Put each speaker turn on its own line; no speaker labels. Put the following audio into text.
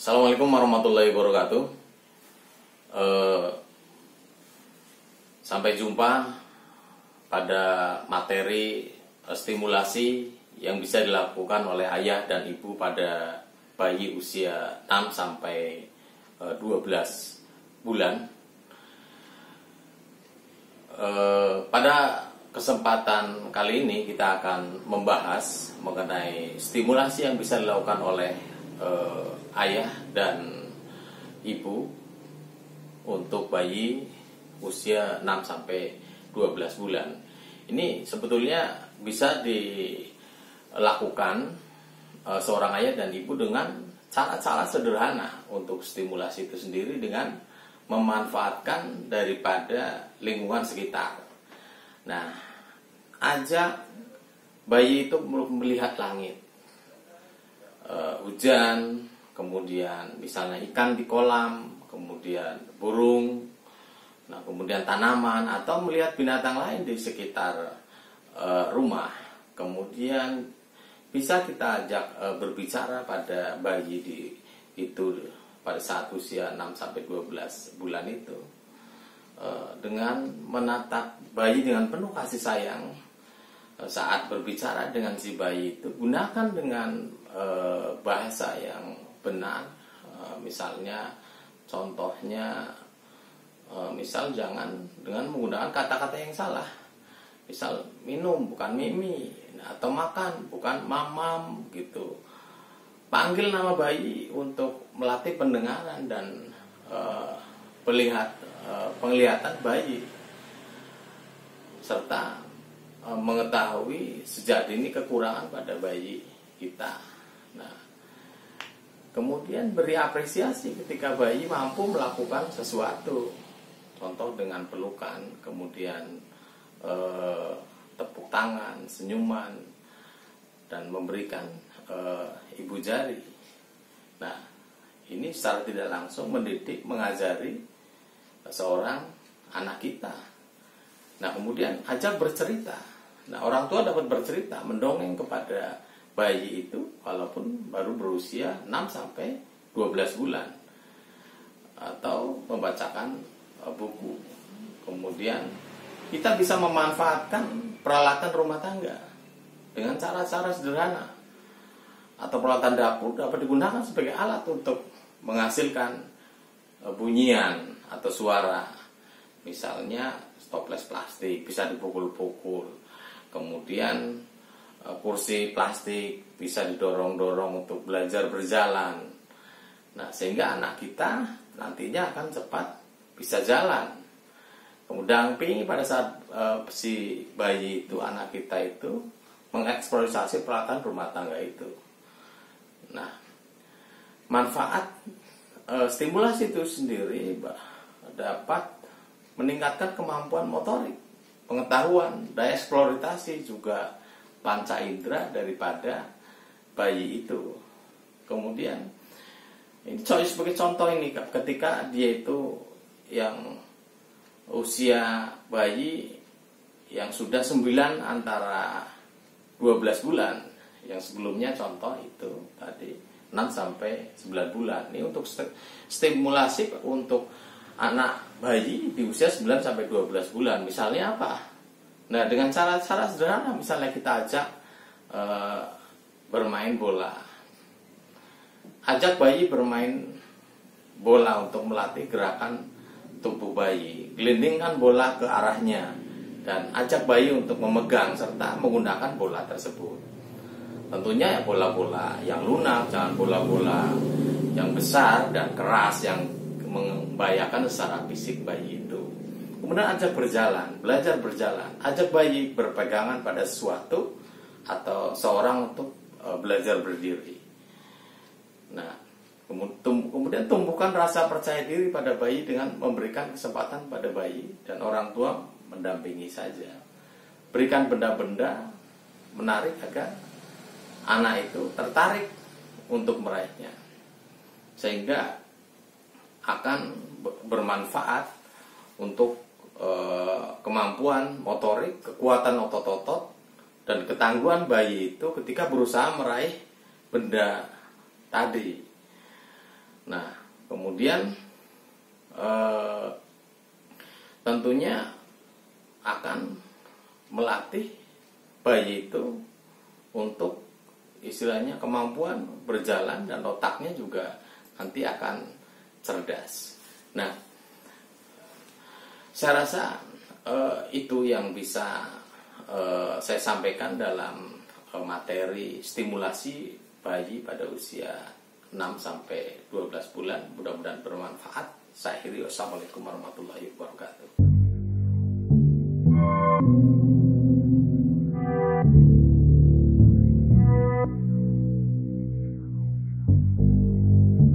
Assalamualaikum warahmatullahi wabarakatuh. Sampai jumpa pada materi stimulasi yang bisa dilakukan oleh ayah dan ibu pada bayi usia 6 sampai 12 bulan. Pada kesempatan kali ini kita akan membahas mengenai stimulasi yang bisa dilakukan oleh ayah dan ibu untuk bayi usia 6 sampai 12 bulan. Ini sebetulnya bisa dilakukan seorang ayah dan ibu dengan cara-cara sederhana untuk stimulasi itu sendiri dengan memanfaatkan daripada lingkungan sekitar. Nah, ajak bayi itu melihat langit, hujan, kemudian misalnya ikan di kolam, kemudian burung, nah kemudian tanaman atau melihat binatang lain di sekitar rumah. Kemudian bisa kita ajak berbicara pada bayi itu pada saat usia 6 sampai 12 bulan itu, dengan menatap bayi dengan penuh kasih sayang. Saat berbicara dengan si bayi itu gunakan dengan bahasa yang benar. Misalnya contohnya, misal jangan dengan menggunakan kata-kata yang salah. Misal minum bukan mimi, atau makan bukan mamam gitu. Panggil nama bayi untuk melatih pendengaran dan penglihatan bayi, serta mengetahui sejak dini kekurangan pada bayi kita. Nah, kemudian beri apresiasi ketika bayi mampu melakukan sesuatu, contoh dengan pelukan, kemudian tepuk tangan, senyuman, dan memberikan ibu jari. Nah, ini secara tidak langsung mendidik, mengajari seorang anak kita. Nah, kemudian ajak bercerita. Nah, orang tua dapat bercerita, mendongeng kepada bayi itu walaupun baru berusia 6 sampai 12 bulan, atau membacakan buku. Kemudian kita bisa memanfaatkan peralatan rumah tangga dengan cara-cara sederhana, atau peralatan dapur dapat digunakan sebagai alat untuk menghasilkan bunyian atau suara. Misalnya toples plastik bisa dipukul-pukul, kemudian kursi plastik bisa didorong-dorong untuk belajar berjalan. Nah, sehingga anak kita nantinya akan cepat bisa jalan. Kemudian pada saat si bayi itu, anak kita itu mengeksplorasi peralatan rumah tangga itu. Nah, manfaat stimulasi itu sendiri dapat meningkatkan kemampuan motorik, pengetahuan, daya eksplorasi, juga panca indera daripada bayi itu. Kemudian ini sebagai contoh ini, ketika dia itu yang usia bayi yang sudah 9 antara 12 bulan, yang sebelumnya contoh itu tadi 6 sampai 9 bulan. Ini untuk stimulasi untuk anak bayi di usia 9 sampai 12 bulan. Misalnya apa? Nah, dengan cara-cara sederhana, misalnya kita ajak bermain bola. Ajak bayi bermain bola untuk melatih gerakan tubuh bayi. Gelindingkan bola ke arahnya dan ajak bayi untuk memegang serta menggunakan bola tersebut. Tentunya ya bola-bola yang lunak, jangan bola-bola yang besar dan keras yang membahayakan secara fisik bayi itu. Kemudian ajak berjalan, belajar berjalan. Ajak bayi berpegangan pada sesuatu atau seorang untuk belajar berdiri. Nah, kemudian tumbuhkan rasa percaya diri pada bayi dengan memberikan kesempatan pada bayi dan orang tua mendampingi saja. Berikan benda-benda menarik agar anak itu tertarik untuk meraihnya, sehingga akan bermanfaat untuk kemampuan motorik, kekuatan otot-otot, dan ketangguhan bayi itu ketika berusaha meraih benda tadi. Nah, kemudian tentunya akan melatih bayi itu untuk istilahnya kemampuan berjalan, dan otaknya juga nanti akan cerdas. Nah, saya rasa itu yang bisa saya sampaikan dalam materi stimulasi bayi pada usia 6 sampai 12 bulan. Mudah-mudahan bermanfaat. Saya akhiri, wassalamualaikum warahmatullahi wabarakatuh.